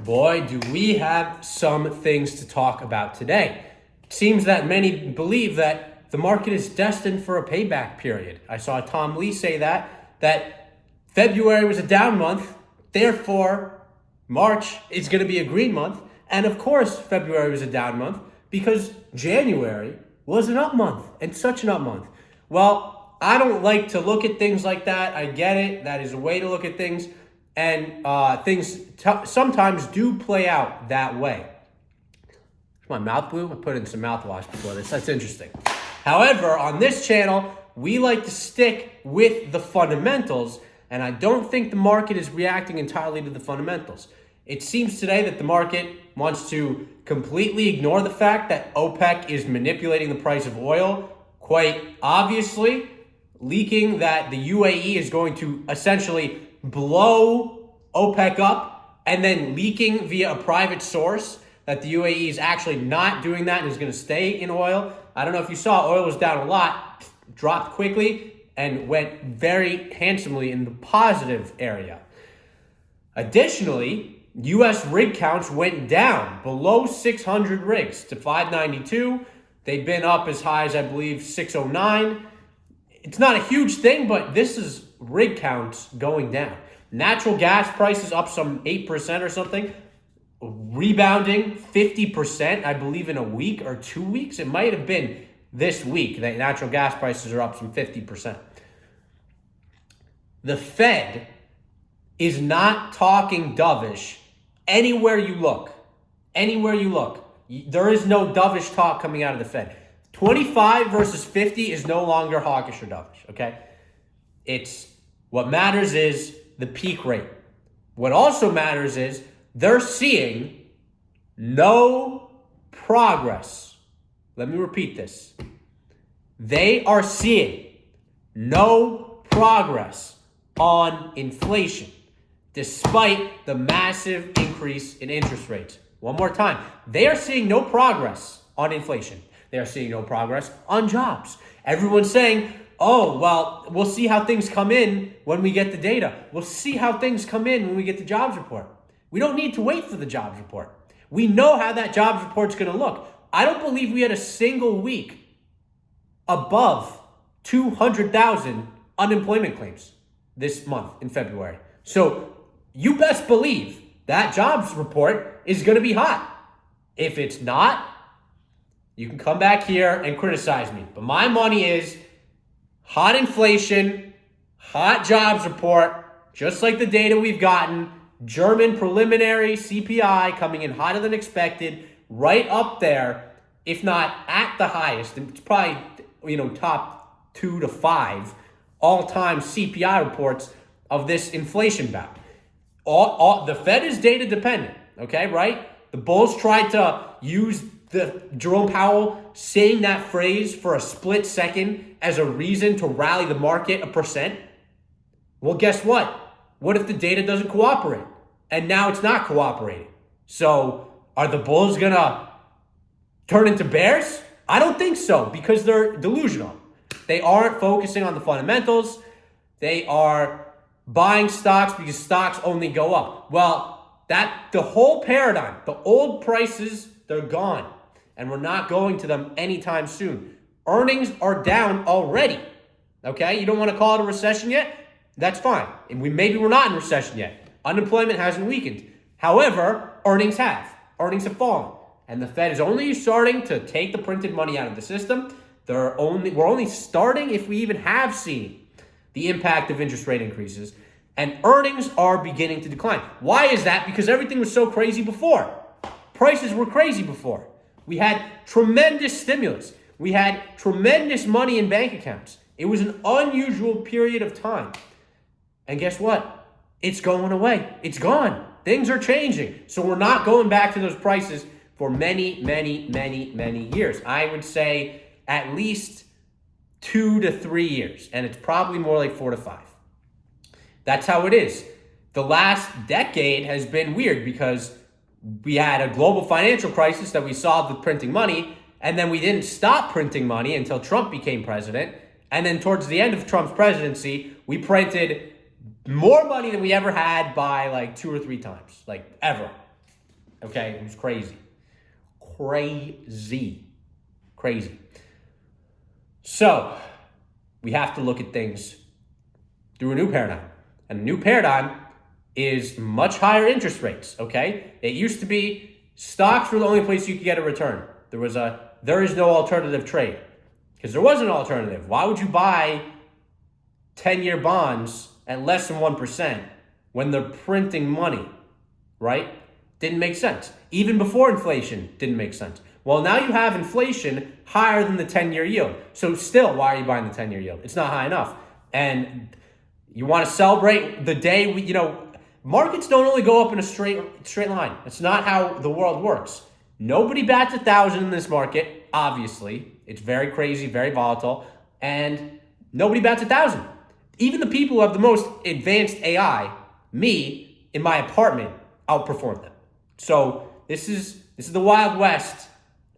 boy, do we have some things to talk about today. It seems that many believe that the market is destined for a payback period. I saw Tom Lee say that February was a down month, therefore March is going to be a green month. And of course, February was a down month because January was an up month and such an up month. Well, I don't like to look at things like that. I get it. That is a way to look at things. And things sometimes do play out that way. Is my mouth blue? I put in some mouthwash before this. That's interesting. However, on this channel, we like to stick with the fundamentals. And I don't think the market is reacting entirely to the fundamentals. It seems today that the market wants to completely ignore the fact that OPEC is manipulating the price of oil, quite obviously, leaking that the UAE is going to essentially blow OPEC up, and then leaking via a private source that the UAE is actually not doing that and is going to stay in oil. I don't know if you saw, oil was down a lot, dropped quickly, and went very handsomely in the positive area. Additionally, U.S. rig counts went down below 600 rigs to 592. They've been up as high as, I believe, 609. It's not a huge thing, but this is rig counts going down. Natural gas prices up some 8% or something, rebounding 50%, I believe, in a week or 2 weeks. It might have been this week that natural gas prices are up some 50%. The Fed is not talking dovish anywhere you look. Anywhere you look. There is no dovish talk coming out of the Fed. 25 versus 50 is no longer hawkish or dovish, okay? It's what matters is the peak rate. What also matters is they're seeing no progress. Let me repeat this. They are seeing no progress on inflation, despite the massive increase in interest rates. One more time. They are seeing no progress on inflation. They are seeing no progress on jobs. Everyone's saying, oh, well, we'll see how things come in when we get the data. We'll see how things come in when we get the jobs report. We don't need to wait for the jobs report. We know how that jobs report's going to look. I don't believe we had a single week above 200,000 unemployment claims this month in February. So you best believe that jobs report is going to be hot. If it's not, you can come back here and criticize me. But my money is hot inflation, hot jobs report, just like the data we've gotten, German preliminary CPI coming in hotter than expected, right up there, if not at the highest. It's probably, top 2 to 5 all-time CPI reports of this inflation bout. The Fed is data dependent, okay, right? The Bulls tried to use the Jerome Powell saying that phrase for a split second as a reason to rally the market 1%. Well, guess what? What if the data doesn't cooperate? And now it's not cooperating. So are the Bulls going to turn into bears? I don't think so, because they're delusional. They aren't focusing on the fundamentals. They are buying stocks because stocks only go up. Well, the whole paradigm, the old prices, they're gone. And we're not going to them anytime soon. Earnings are down already. Okay? You don't want to call it a recession yet? That's fine. And maybe we're not in recession yet. Unemployment hasn't weakened. However, earnings have. Earnings have fallen. And the Fed is only starting to take the printed money out of the system. We're only starting, if we even have seen, the impact of interest rate increases. And earnings are beginning to decline. Why is that? Because everything was so crazy before. Prices were crazy before. We had tremendous stimulus. We had tremendous money in bank accounts. It was an unusual period of time. And guess what? It's going away. It's gone. Things are changing. So we're not going back to those prices for many, many, many, many years. I would say at least 2 to 3 years. And it's probably more like 4 to 5. That's how it is. The last decade has been weird because we had a global financial crisis that we solved with printing money, and then we didn't stop printing money until Trump became president. And then towards the end of Trump's presidency, we printed more money than we ever had by like 2 or 3 times, like ever. Okay, it was crazy. Crazy. So, we have to look at things through a new paradigm. And a new paradigm is much higher interest rates, okay? It used to be stocks were the only place you could get a return. There is no alternative trade. Because there was an alternative. Why would you buy 10-year bonds at less than 1% when they're printing money, right? Didn't make sense. Even before inflation, didn't make sense. Well, now you have inflation higher than the 10-year yield. So still, why are you buying the 10-year yield? It's not high enough. And you want to celebrate the day markets don't only go up in a straight line. That's not how the world works. Nobody bats 1,000 in this market, obviously. It's very crazy, very volatile. And nobody bats 1,000. Even the people who have the most advanced AI, me, in my apartment, outperform them. So this is the Wild West,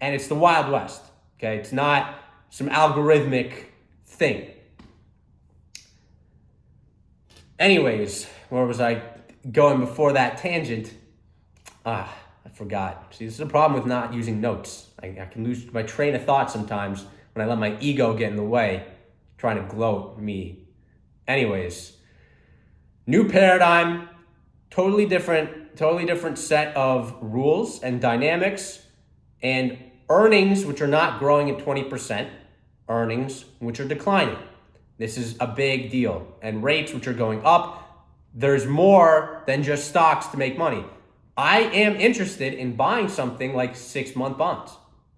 and it's the Wild West. Okay, it's not some algorithmic thing. Anyways, where was I going before that tangent? I forgot. See, this is a problem with not using notes. I can lose my train of thought sometimes when I let my ego get in the way, trying to gloat me. Anyways, new paradigm, totally different set of rules and dynamics, and earnings which are not growing at 20%, earnings which are declining. This is a big deal. And rates which are going up. There's more than just stocks to make money. I am interested in buying something like 6-month bonds.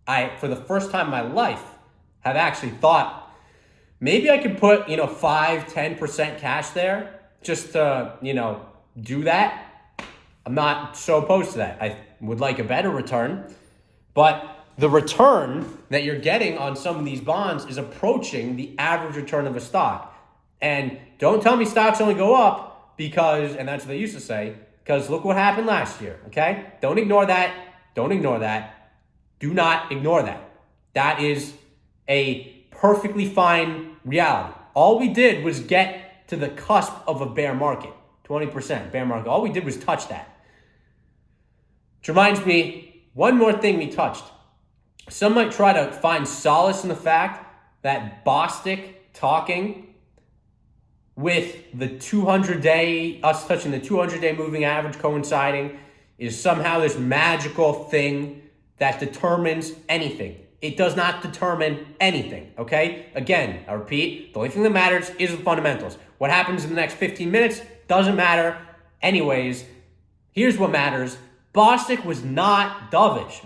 I, for the first time in my life, have actually thought maybe I could put, 5-10% cash there just to, do that. I'm not so opposed to that. I would like a better return, but the return that you're getting on some of these bonds is approaching the average return of a stock. And don't tell me stocks only go up because, and that's what they used to say, because look what happened last year, okay? Don't ignore that. Do not ignore that. That is a perfectly fine reality. All we did was get to the cusp of a bear market, 20% bear market. All we did was touch that. Which reminds me, one more thing we touched. Some might try to find solace in the fact that Bostic talking with the 200-day, us touching the 200-day moving average coinciding is somehow this magical thing that determines anything. It does not determine anything, okay? Again, I repeat, the only thing that matters is the fundamentals. What happens in the next 15 minutes doesn't matter. Anyways, here's what matters. Bostic was not dovish.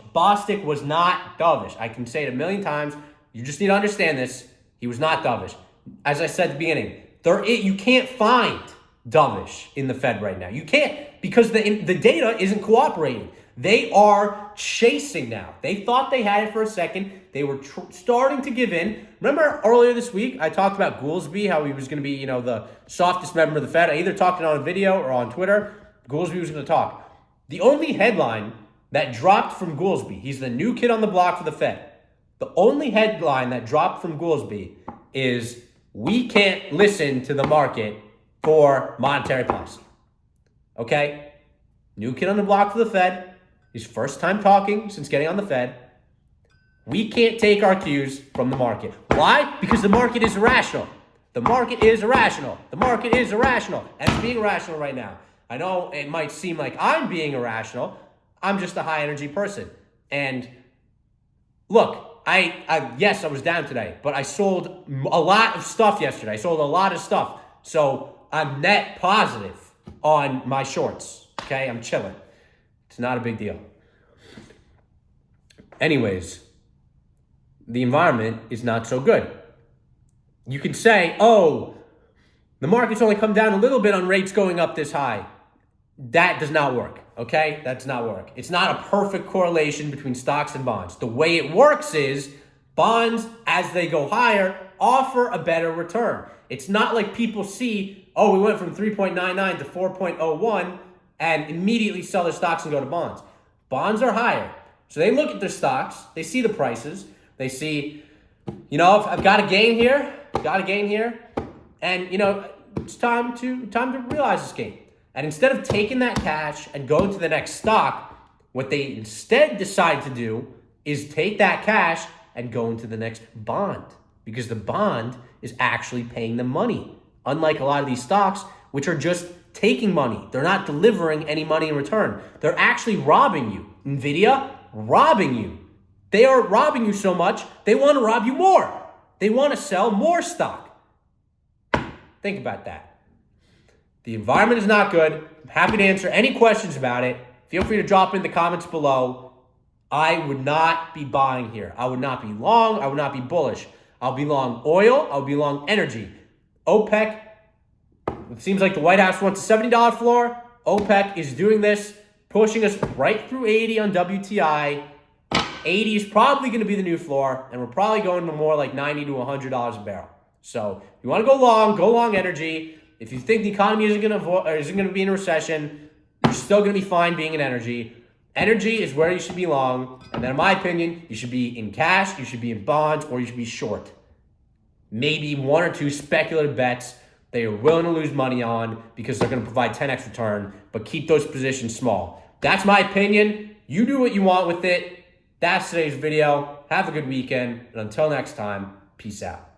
I can say it a million times. You just need to understand this. He was not dovish. As I said at the beginning, you can't find dovish in the Fed right now. You can't, because the data isn't cooperating. They are chasing now. They thought they had it for a second. They were starting to give in. Remember earlier this week, I talked about Goolsbee, how he was going to be, the softest member of the Fed. I either talked it on a video or on Twitter. Goolsbee was going to talk. The only headline that dropped from Goolsbee, he's the new kid on the block for the Fed. The only headline that dropped from Goolsbee is, we can't listen to the market for monetary policy. Okay? New kid on the block for the Fed. His first time talking since getting on the Fed. We can't take our cues from the market. Why? Because the market is irrational. And it's being irrational right now. I know it might seem like I'm being irrational. I'm just a high energy person. And look, yes, I was down today, but I sold a lot of stuff yesterday. So I'm net positive on my shorts. Okay, I'm chilling. It's not a big deal. Anyways, the environment is not so good. You can say, oh, the market's only come down a little bit on rates going up this high. That does not work, okay? That does not work. It's not a perfect correlation between stocks and bonds. The way it works is bonds, as they go higher, offer a better return. It's not like people see, oh, we went from 3.99 to 4.01 and immediately sell their stocks and go to bonds. Bonds are higher. So they look at their stocks, they see the prices, they see, I've got a gain here, and, it's time to realize this gain. And instead of taking that cash and going to the next stock, What they instead decide to do is take that cash and go into the next bond, because the bond is actually paying them money. Unlike a lot of these stocks, which are just taking money. They're not delivering any money in return. They're actually robbing you. NVIDIA, robbing you. They are robbing you so much, they want to rob you more. They want to sell more stock. Think about that. The environment is not good. I'm happy to answer any questions about it. Feel free to drop in the comments below. I would not be buying here. I would not be long. I would not be bullish. I'll be long oil. I'll be long energy. OPEC, it seems like the White House wants a $70 floor. OPEC is doing this, pushing us right through 80 on WTI. 80 is probably going to be the new floor, and we're probably going to more like $90 to $100 a barrel. So if you want to go long energy. If you think the economy isn't going to be in a recession, you're still going to be fine being in energy. Energy is where you should be long, and then in my opinion, you should be in cash, you should be in bonds, or you should be short. Maybe one or two speculative bets that you're willing to lose money on because they're going to provide 10x return, but keep those positions small. That's my opinion. You do what you want with it. That's today's video. Have a good weekend, and until next time, peace out.